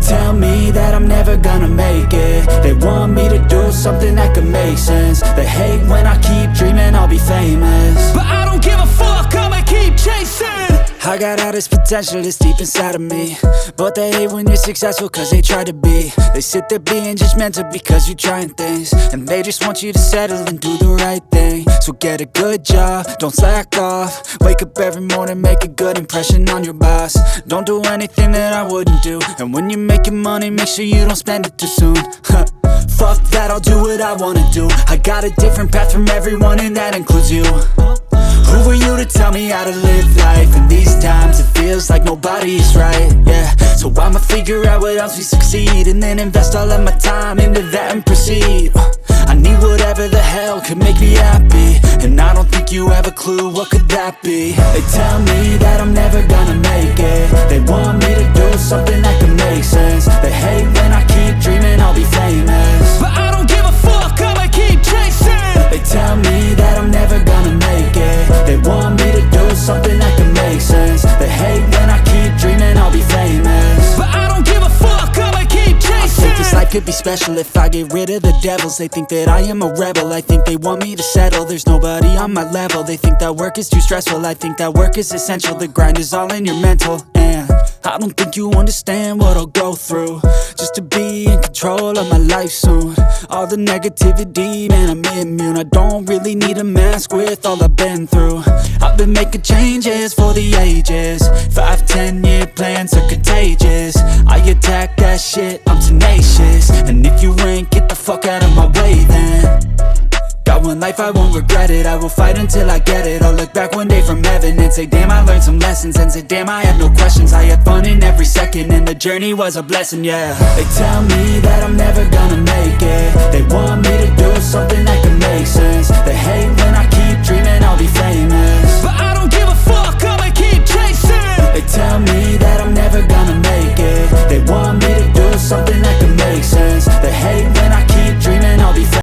tell me that I'm never gonna make it. They want me to do something that could make sense. They hate when I keep dreaming I'll be famous, but I don't give a fuck, I'ma keep chasing. I got all this potential that's deep inside of me, but they hate when you're successful cause they try to be. They sit there being judgmental because you're trying things, and they just want you to settle and do the right thing. So get a good job, don't slack off. Wake up every morning, make a good impression on your boss. Don't do anything that I wouldn't do, and when you're making money, make sure you don't spend it too soon. Fuck that, I'll do what I wanna do. I got a different path from everyone, and that includes you. Who are you to tell me how to live life? In these times it feels like nobody's right, yeah. So I'ma figure out what else we succeed, and then invest all of my time into that and proceed. I need whatever the hell could make me happy, and I don't think you have a clue what could that be. They tell me that I'm never gonna make it. They want me to do something that could make sense. They hate when I keep dreaming I'll be famous, but I don't give a fuck, I'ma keep chasing. They tell me that I'm never gonna make it. They want me to do something that can make sense. They hate when I keep dreaming I'll be famous, but I don't give a fuck, I'ma keep chasing. I think this life could be special if I get rid of the devils. They think that I am a rebel, I think they want me to settle. There's nobody on my level. They think that work is too stressful, I think that work is essential. The grind is all in your mental, and I don't think you understand what I'll go through just to be in control of my life soon. All the negativity, man, I'm immune. I don't really need a mask with all I've been through. I've been making changes for the ages. 5-10 year plans are contagious. I attack that shit, I'm tenacious. And if you ain't, get the fuck out of my way then. Got one life, I won't regret it. I will fight until I get it. I'll look back one day from heaven and say, damn, I learned some lessons. And say, damn, I had no questions. I had fun in every second, and the journey was a blessing, yeah. They tell me that I'm never gonna make it. They